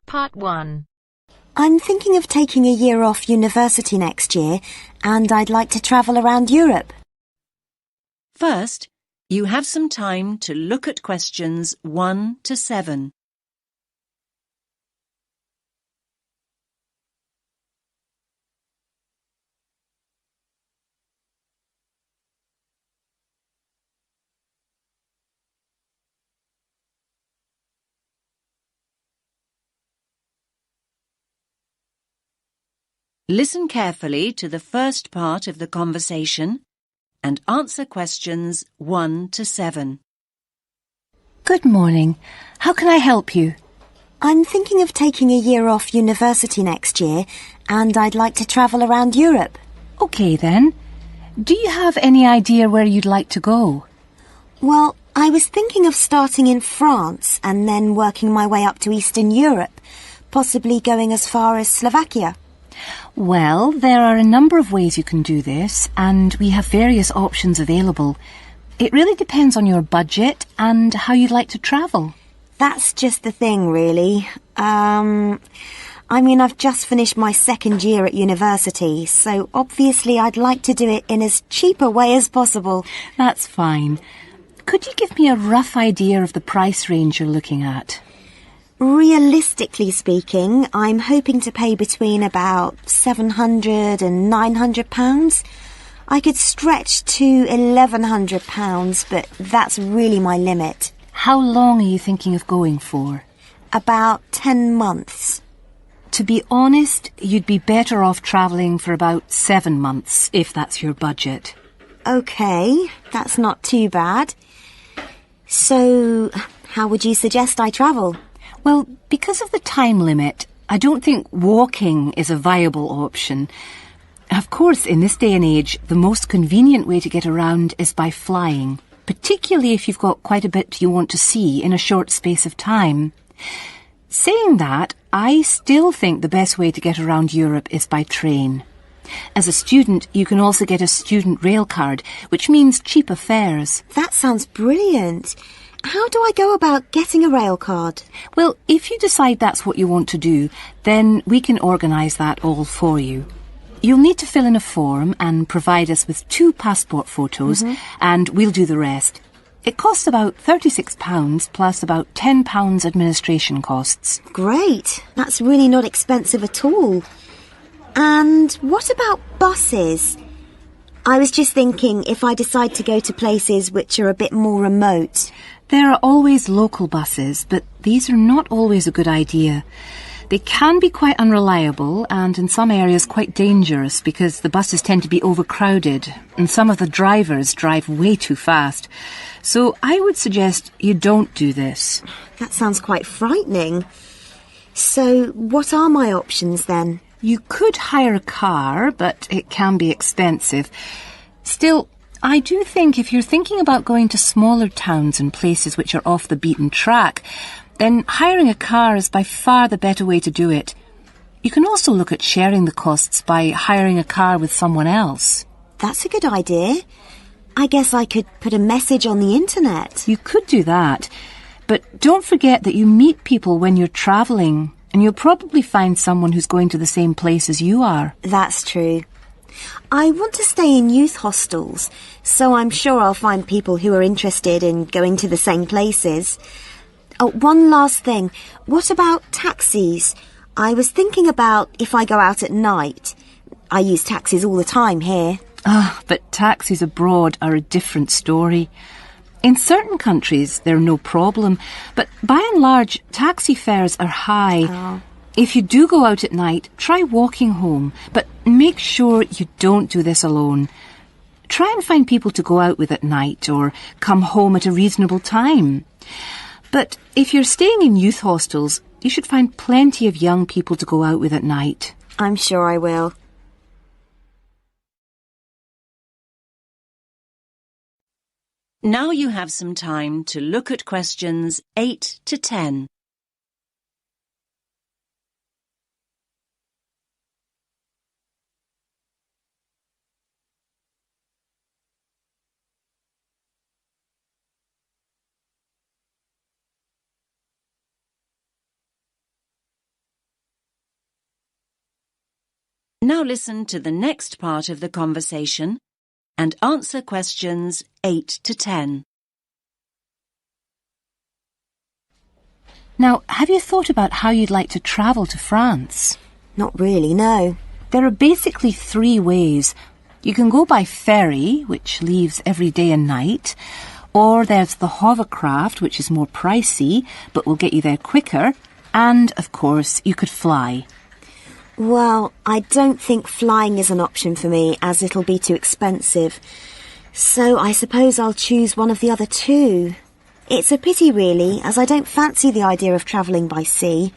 Part 1. I'm thinking of taking a year off university next year, and I'd like to travel around Europe. First, you have some time to look at questions 1 to 7. Listen carefully to the first part of the conversation and answer questions 1 to 7. Good morning. How can I help you? I'm thinking of taking a year off university next year, and I'd like to travel around Europe. OK then. Do you have any idea where you'd like to go? Well, I was thinking of starting in France and then working my way up to Eastern Europe, possibly going as far as Slovakia. Well, there are a number of ways you can do this, and we have various options available. It really depends on your budget and how you'd like to travel. That's just the thing, really. I've just finished my second year at university, so obviously I'd like to do it in as cheap a way as possible. That's fine. Could you give me a rough idea of the price range you're looking at? Realistically speaking, I'm hoping to pay between about £700 and £900. I could stretch to £1,100, but that's really my limit. How long are you thinking of going for? About 10 months. To be honest, you'd be better off travelling for about 7 months, if that's your budget. OK, that's not too bad. So, how would you suggest I travel? Well, because of the time limit, I don't think walking is a viable option. Of course, in this day and age, the most convenient way to get around is by flying, particularly if you've got quite a bit you want to see in a short space of time. Saying that, I still think the best way to get around Europe is by train. As a student, you can also get a student rail card, which means cheaper fares. That sounds brilliant. How do I go about getting a rail card? Well, if you decide that's what you want to do, then we can organise that all for you. You'll need to fill in a form and provide us with 2 passport photos, and we'll do the rest. It costs about £36 plus about £10 administration costs. Great. That's really not expensive at all. And what about buses? I was just thinking if I decide to go to places which are a bit more remote. There are always local buses, but these are not always a good idea. They can be quite unreliable and in some areas quite dangerous because the buses tend to be overcrowded and some of the drivers drive way too fast. So I would suggest you don't do this. That sounds quite frightening. So what are my options then? You could hire a car, but it can be expensive. Still, I do think if you're thinking about going to smaller towns and places which are off the beaten track, then hiring a car is by far the better way to do it. You can also look at sharing the costs by hiring a car with someone else. That's a good idea. I guess I could put a message on the internet. You could do that, but don't forget that you meet people when you're travelling, and you'll probably find someone who's going to the same place as you are. That's true. I want to stay in youth hostels, so I'm sure I'll find people who are interested in going to the same places. Oh, one last thing. What about taxis? I was thinking about if I go out at night. I use taxis all the time here. But taxis abroad are a different story. In certain countries, they're no problem, but by and large, taxi fares are high. Oh. If you do go out at night, try walking home, but make sure you don't do this alone. Try and find people to go out with at night or come home at a reasonable time. But if you're staying in youth hostels, you should find plenty of young people to go out with at night. I'm sure I will. Now you have some time to look at questions 8 to 10. Now listen to the next part of the conversation and answer questions 8 to 10. Now, have you thought about how you'd like to travel to France? Not really, no. There are basically 3 ways. You can go by ferry, which leaves every day and night, or there's the hovercraft, which is more pricey, but will get you there quicker, and, of course, you could fly. Well, I don't think flying is an option for me, as it'll be too expensive. So I suppose I'll choose one of the other 2. It's a pity, really, as I don't fancy the idea of travelling by sea.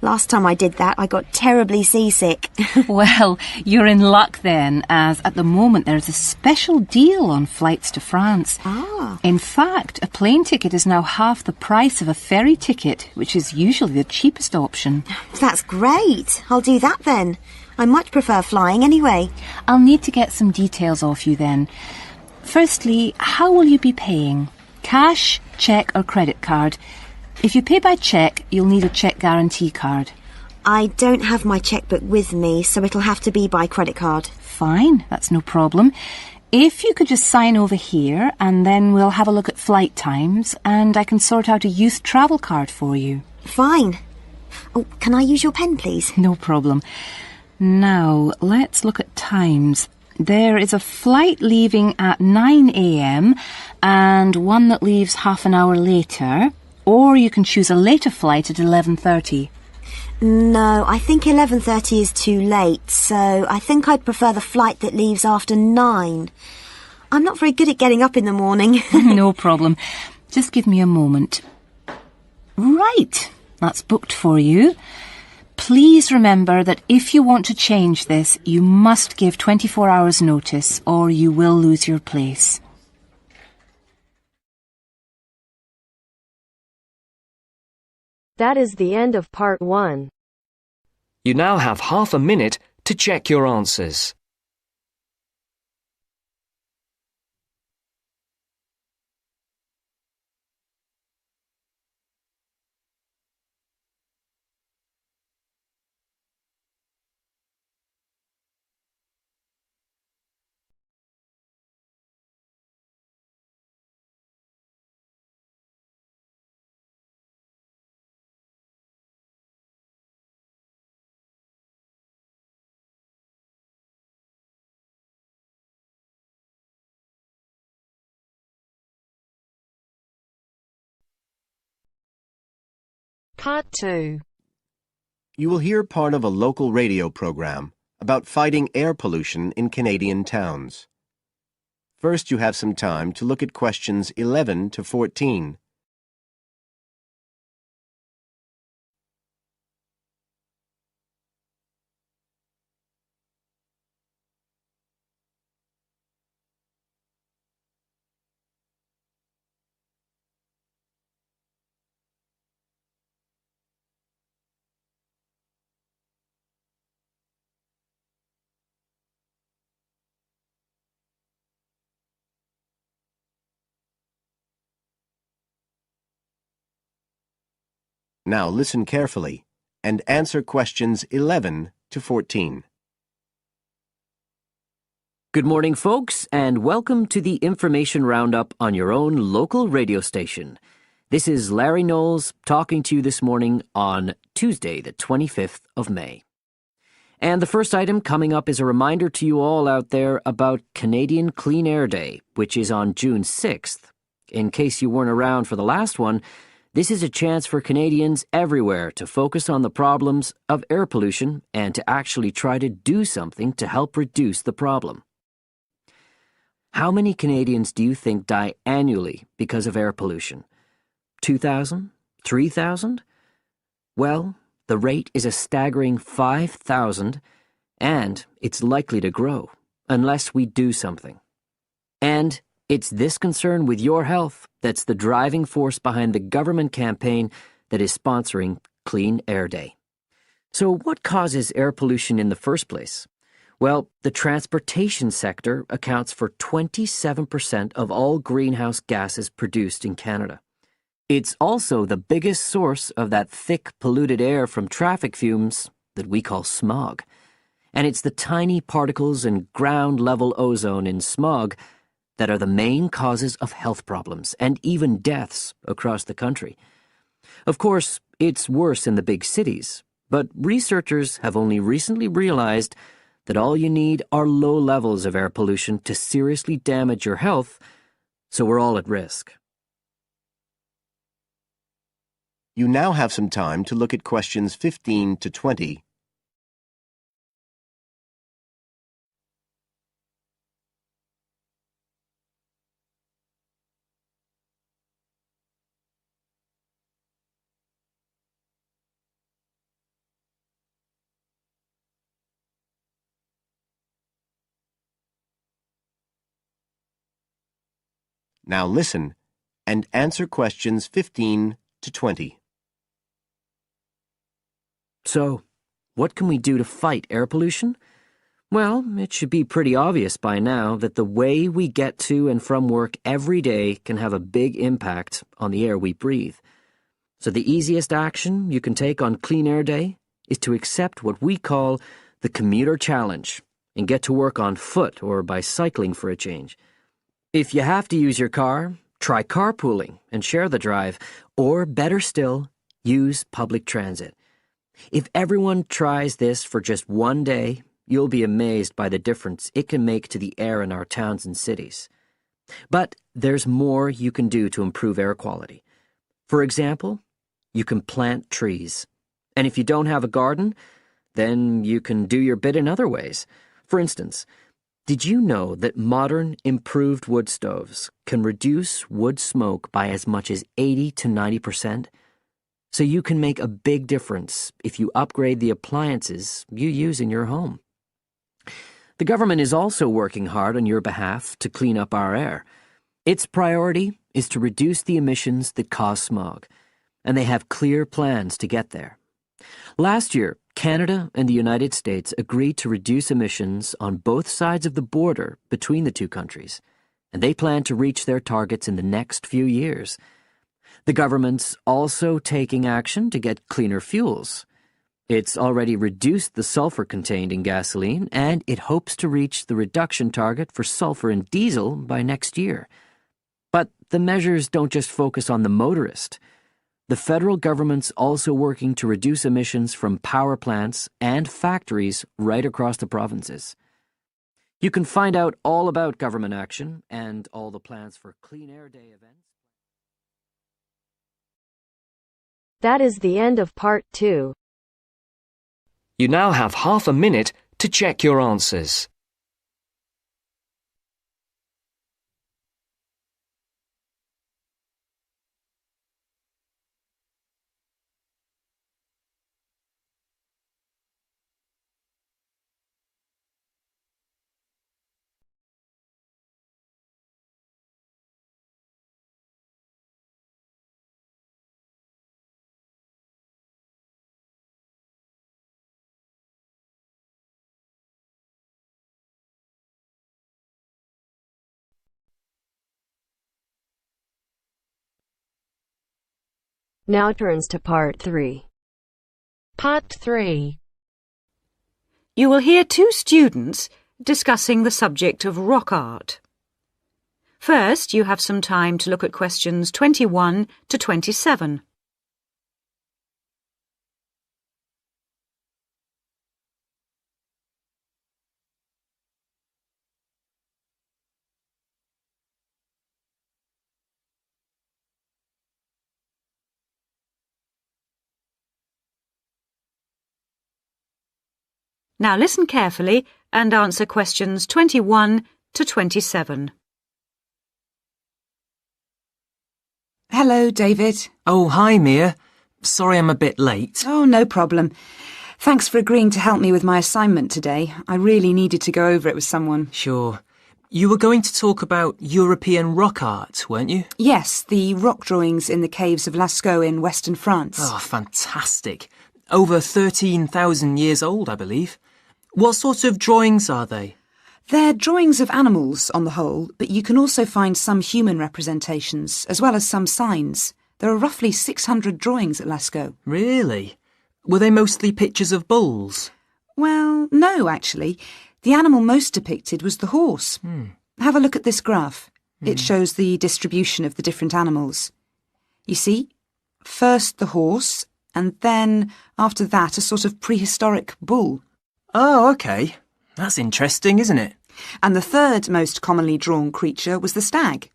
Last time I did that, I got terribly seasick. Well, you're in luck then, as at the moment there's a special deal on flights to France. Ah. In fact, a plane ticket is now half the price of a ferry ticket, which is usually the cheapest option. That's great. I'll do that then. I much prefer flying anyway. I'll need to get some details off you then. Firstly, how will you be paying? Cash, cheque or credit card? If you pay by cheque, you'll need a cheque guarantee card. I don't have my chequebook with me, so it'll have to be by credit card. Fine, that's no problem. If you could just sign over here, and then we'll have a look at flight times, and I can sort out a youth travel card for you. Fine. Oh, can I use your pen, please? No problem. Now, let's look at times. There is a flight leaving at 9 a.m. and one that leaves half an hour later. Or you can choose a later flight at 11:30. No, I think 11:30 is too late, so I think I'd prefer the flight that leaves after 9. I'm not very good at getting up in the morning. No problem. Just give me a moment. Right, that's booked for you. Please remember that if you want to change this, you must give 24 hours notice or you will lose your place. That is the end of part 1. You now have half a minute to check your answers. Part 2. You will hear part of a local radio program about fighting air pollution in Canadian towns. First, you have some time to look at questions 11 to 14. Now listen carefully and answer questions 11 to 14. Good morning, folks, and welcome to the Information Roundup on your own local radio station. This is Larry Knowles talking to you this morning on Tuesday, the 25th of May. And the first item coming up is a reminder to you all out there about Canadian Clean Air Day, which is on June 6th. In case you weren't around for the last one, this is a chance for Canadians everywhere to focus on the problems of air pollution and to actually try to do something to help reduce the problem. How many Canadians do you think die annually because of air pollution? 2,000? 3,000? Well, the rate is a staggering 5,000, and it's likely to grow unless we do something. And it's this concern with your health that's the driving force behind the government campaign that is sponsoring Clean Air Day. So what causes air pollution in the first place? Well, the transportation sector accounts for 27% of all greenhouse gases produced in Canada. It's also the biggest source of that thick, polluted air from traffic fumes that we call smog. And it's the tiny particles and ground-level ozone in smog that are the main causes of health problems and even deaths across the country. Of course, it's worse in the big cities, but researchers have only recently realized that all you need are low levels of air pollution to seriously damage your health, so we're all at risk. You now have some time to look at questions 15 to 20. Now listen and answer questions 15 to 20. So, what can we do to fight air pollution? Well, it should be pretty obvious by now that the way we get to and from work every day can have a big impact on the air we breathe. So the easiest action you can take on Clean Air Day is to accept what we call the Commuter Challenge and get to work on foot or by cycling for a change. If you have to use your car, try carpooling and share the drive, or better still, use public transit. If everyone tries this for just one day, you'll be amazed by the difference it can make to the air in our towns and cities. But there's more you can do to improve air quality. For example, you can plant trees. And if you don't have a garden, then you can do your bit in other ways. For instance, did you know that modern, improved wood stoves can reduce wood smoke by as much as 80 to 90%? So you can make a big difference if you upgrade the appliances you use in your home. The government is also working hard on your behalf to clean up our air. Its priority is to reduce the emissions that cause smog, and they have clear plans to get there. Last year, Canada and the United States agreed to reduce emissions on both sides of the border between the two countries, and they plan to reach their targets in the next few years. The government's also taking action to get cleaner fuels. It's already reduced the sulfur contained in gasoline, and it hopes to reach the reduction target for sulfur in diesel by next year. But the measures don't just focus on the motorist. The federal government's also working to reduce emissions from power plants and factories right across the provinces. You can find out all about government action and all the plans for Clean Air Day events. That is the end of part 2. You now have half a minute to check your answers. Now turns to part 3. Part 3. You will hear two students discussing the subject of rock art. First, you have some time to look at questions 21 to 27. Now listen carefully and answer questions 21 to 27. Hello, David. Oh, hi, Mia. Sorry I'm a bit late. Oh, no problem. Thanks for agreeing to help me with my assignment today. I really needed to go over it with someone. Sure. You were going to talk about European rock art, weren't you? Yes, the rock drawings in the caves of Lascaux in western France. Oh, fantastic. Over 13,000 years old, I believe. What sort of drawings are they? They're drawings of animals on the whole, but you can also find some human representations, as well as some signs. There are roughly 600 drawings at Lascaux. Really? Were they mostly pictures of bulls? Well, no, actually. The animal most depicted was the horse. Have a look at this graph. It shows the distribution of the different animals. You see, first the horse, and then, after that, a sort of prehistoric bull. Oh, OK. That's interesting, isn't it? And the third most commonly drawn creature was the stag.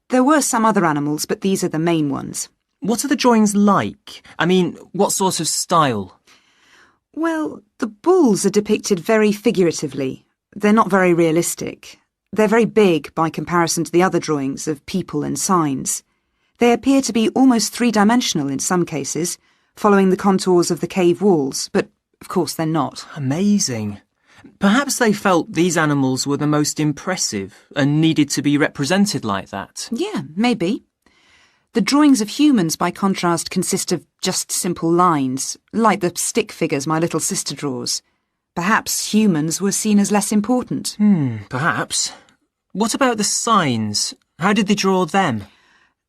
There were some other animals, but these are the main ones. What are the drawings like? I mean, what sort of style? Well, the bulls are depicted very figuratively. They're not very realistic. They're very big by comparison to the other drawings of people and signs. They appear to be almost three-dimensional in some cases, following the contours of the cave walls, but of course they're not. Amazing. Perhaps they felt these animals were the most impressive and needed to be represented like that. Yeah, maybe. The drawings of humans, by contrast, consist of just simple lines, like the stick figures my little sister draws. Perhaps humans were seen as less important. Perhaps. What about the signs? How did they draw them?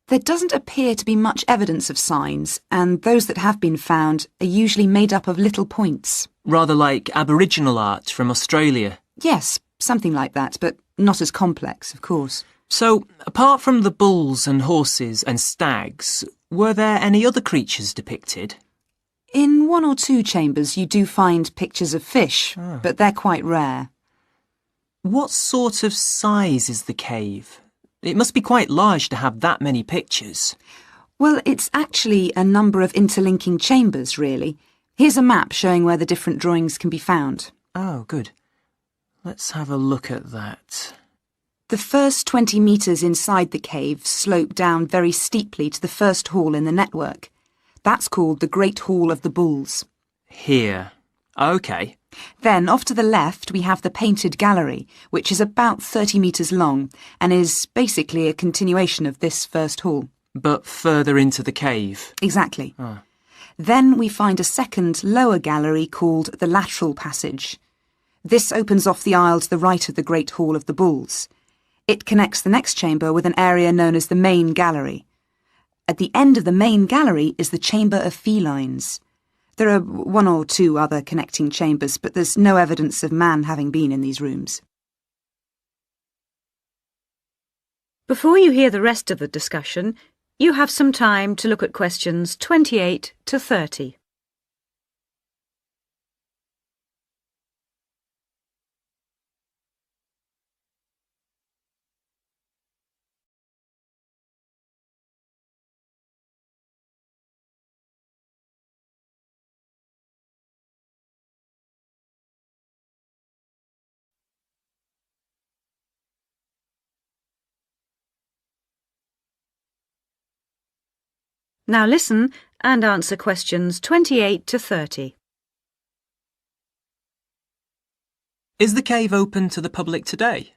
There doesn't appear to be much evidence of signs, and those that have been found are usually made up of little points. Rather like Aboriginal art from Australia. Yes, something like that, but not as complex, of course. So, apart from the bulls and horses and stags, were there any other creatures depicted? In one or two chambers you do find pictures of fish, but they're quite rare. What sort of size is the cave? It must be quite large to have that many pictures. Well, it's actually a number of interlinking chambers, really. Here's a map showing where the different drawings can be found. Oh, good. Let's have a look at that. The first 20 metres inside the cave slope down very steeply to the first hall in the network. That's called the Great Hall of the Bulls. Here. OK. Then, off to the left, we have the Painted Gallery, which is about 30 metres long and is basically a continuation of this first hall. But further into the cave. Exactly. Then we find a second, lower gallery called the Lateral Passage. This opens off the aisle to the right of the Great Hall of the Bulls. It connects the next chamber with an area known as the Main Gallery. At the end of the Main Gallery is the Chamber of Felines. There are one or two other connecting chambers, but there's no evidence of man having been in these rooms. Before you hear the rest of the discussion, you have some time to look at questions 28 to 30. Now listen and answer questions 28 to 30. Is the cave open to the public today?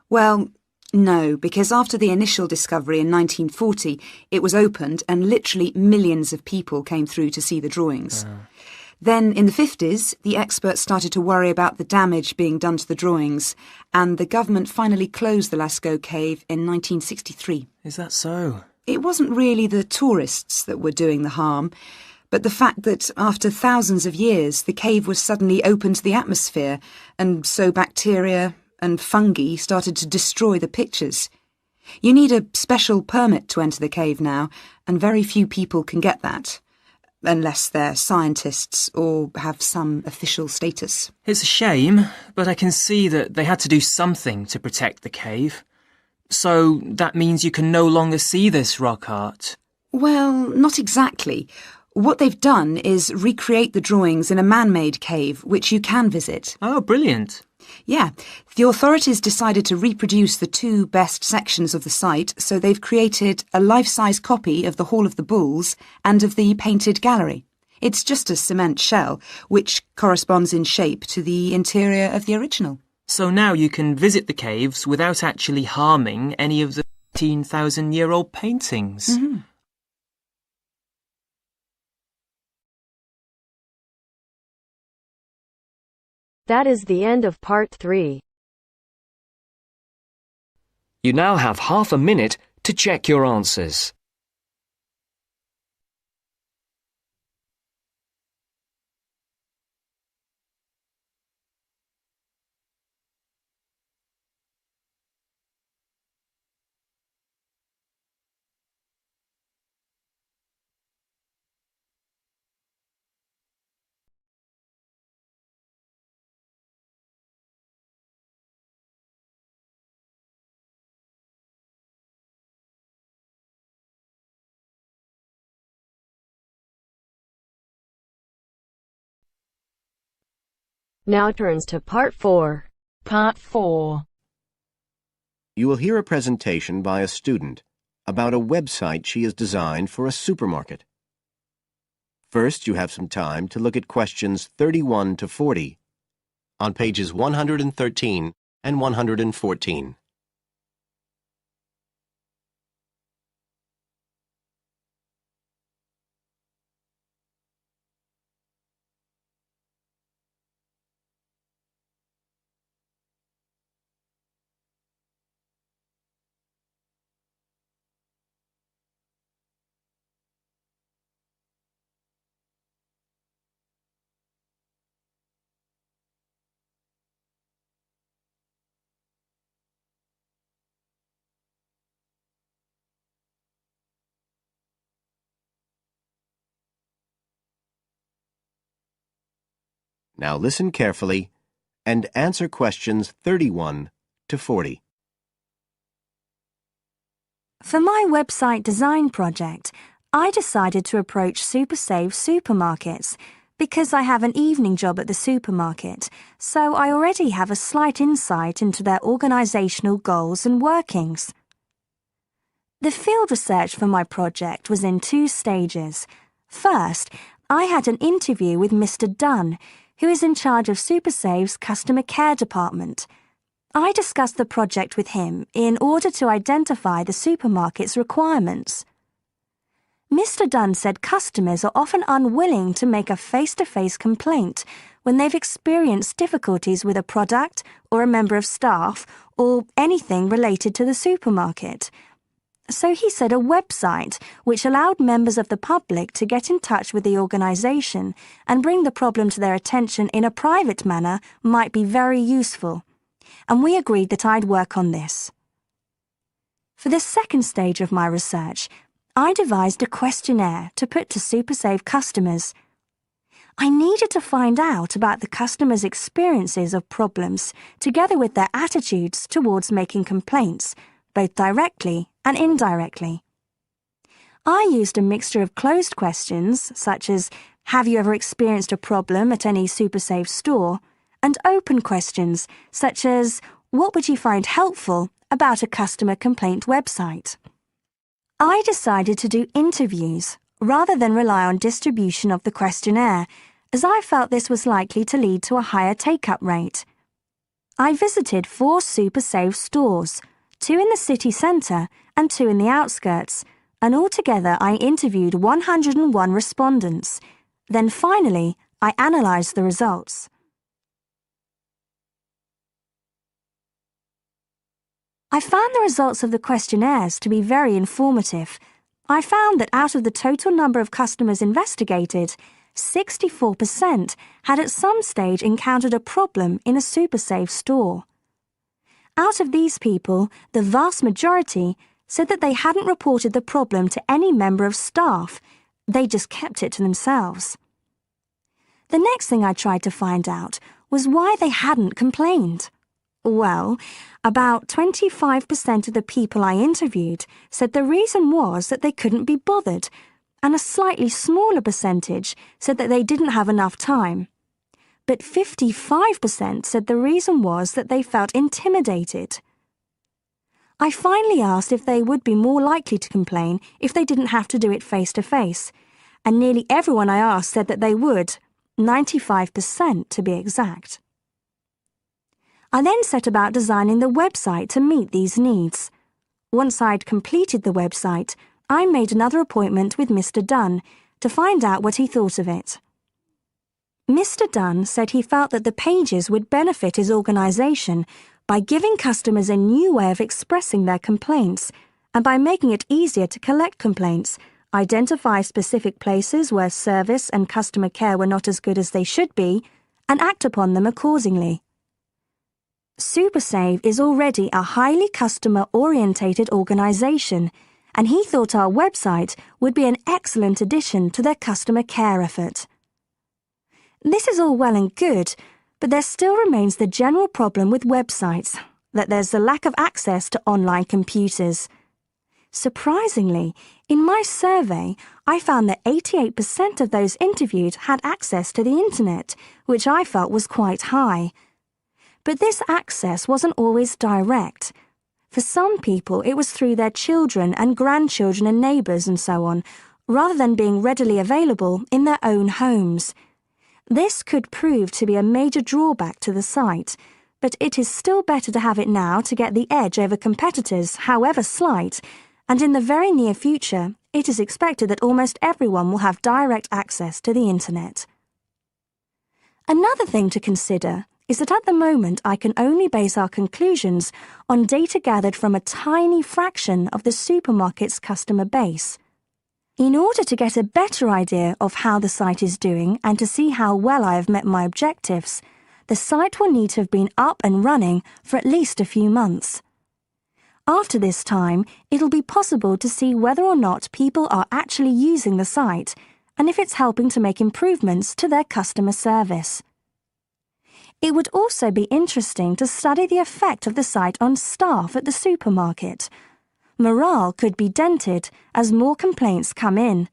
Well, no, because after the initial discovery in 1940, it was opened and literally millions of people came through to see the drawings. Then, in the 50s, the experts started to worry about the damage being done to the drawings, and the government finally closed the Lascaux cave in 1963. Is that so? It wasn't really the tourists that were doing the harm, but the fact that after thousands of years the cave was suddenly open to the atmosphere, and so bacteria and fungi started to destroy the pictures. You need a special permit to enter the cave now, and very few people can get that, unless they're scientists or have some official status. It's a shame, but I can see that they had to do something to protect the cave. So that means you can no longer see this rock art? Well, not exactly. What they've done is recreate the drawings in a man-made cave, which you can visit. Oh, brilliant. Yeah, the authorities decided to reproduce the two best sections of the site, so they've created a life-size copy of the Hall of the Bulls and of the Painted Gallery. It's just a cement shell, which corresponds in shape to the interior of the original. So now you can visit the caves without actually harming any of the 13,000-year-old paintings. That is the end of part 3. You now have half a minute to check your answers. Now turns to Part 4. Part 4. You will hear a presentation by a student about a website she has designed for a supermarket. First, you have some time to look at questions 31 to 40 on pages 113 and 114. Now listen carefully and answer questions 31 to 40. For my website design project, I decided to approach SuperSave supermarkets because I have an evening job at the supermarket, so I already have a slight insight into their organisational goals and workings. The field research for my project was in 2 stages. First, I had an interview with Mr. Dunn, who is in charge of SuperSave's customer care department. I discussed the project with him in order to identify the supermarket's requirements. Mr. Dunn said customers are often unwilling to make a face-to-face complaint when they've experienced difficulties with a product or a member of staff or anything related to the supermarket. So he said a website which allowed members of the public to get in touch with the organisation and bring the problem to their attention in a private manner might be very useful, and we agreed that I'd work on this. For the second stage of my research, I devised a questionnaire to put to SuperSave customers. I needed to find out about the customers' experiences of problems together with their attitudes towards making complaints, both directly and indirectly. I used a mixture of closed questions, such as, have you ever experienced a problem at any SuperSave store, and open questions, such as, what would you find helpful about a customer complaint website? I decided to do interviews rather than rely on distribution of the questionnaire, as I felt this was likely to lead to a higher take-up rate. I visited 4 SuperSave stores, 2 in the city centre and 2 in the outskirts, and altogether I interviewed 101 respondents. Then finally, I analysed the results. I found the results of the questionnaires to be very informative. I found that out of the total number of customers investigated, 64% had at some stage encountered a problem in a SuperSave store. Out of these people, the vast majority said that they hadn't reported the problem to any member of staff. They just kept it to themselves. The next thing I tried to find out was why they hadn't complained. Well, about 25% of the people I interviewed said the reason was that they couldn't be bothered, and a slightly smaller percentage said that they didn't have enough time. But 55% said the reason was that they felt intimidated. I finally asked if they would be more likely to complain if they didn't have to do it face-to-face, and nearly everyone I asked said that they would, 95% to be exact. I then set about designing the website to meet these needs. Once I'd completed the website, I made another appointment with Mr. Dunn to find out what he thought of it. Mr. Dunn said he felt that the pages would benefit his organisation by giving customers a new way of expressing their complaints and by making it easier to collect complaints, identify specific places where service and customer care were not as good as they should be, and act upon them accordingly. SuperSave is already a highly customer-orientated organisation, and he thought our website would be an excellent addition to their customer care effort. This is all well and good, but there still remains the general problem with websites, that there's the lack of access to online computers. Surprisingly, in my survey, I found that 88% of those interviewed had access to the internet, which I felt was quite high. But this access wasn't always direct. For some people, it was through their children and grandchildren and neighbours and so on, rather than being readily available in their own homes. This could prove to be a major drawback to the site, but it is still better to have it now to get the edge over competitors, however slight, and in the very near future, it is expected that almost everyone will have direct access to the internet. Another thing to consider is that at the moment I can only base our conclusions on data gathered from a tiny fraction of the supermarket's customer base. In order to get a better idea of how the site is doing and to see how well I have met my objectives, the site will need to have been up and running for at least a few months. After this time, it'll be possible to see whether or not people are actually using the site and if it's helping to make improvements to their customer service. It would also be interesting to study the effect of the site on staff at the supermarket. Morale could be dented as more complaints come in.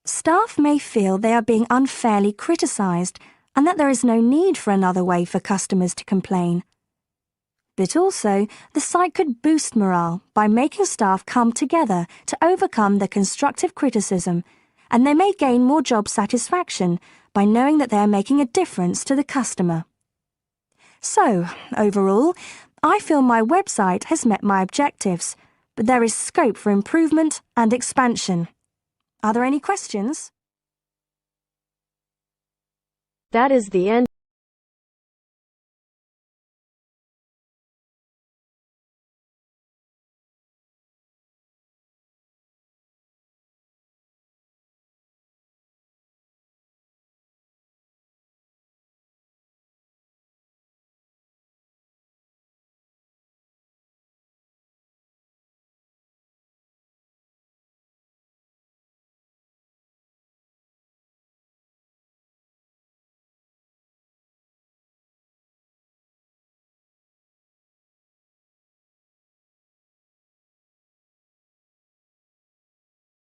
Staff may feel they are being unfairly criticised and that there is no need for another way for customers to complain. But also, the site could boost morale by making staff come together to overcome the constructive criticism, and they may gain more job satisfaction by knowing that they are making a difference to the customer. So, overall, I feel my website has met my objectives, but there is scope for improvement and expansion. Are there any questions? That is the end.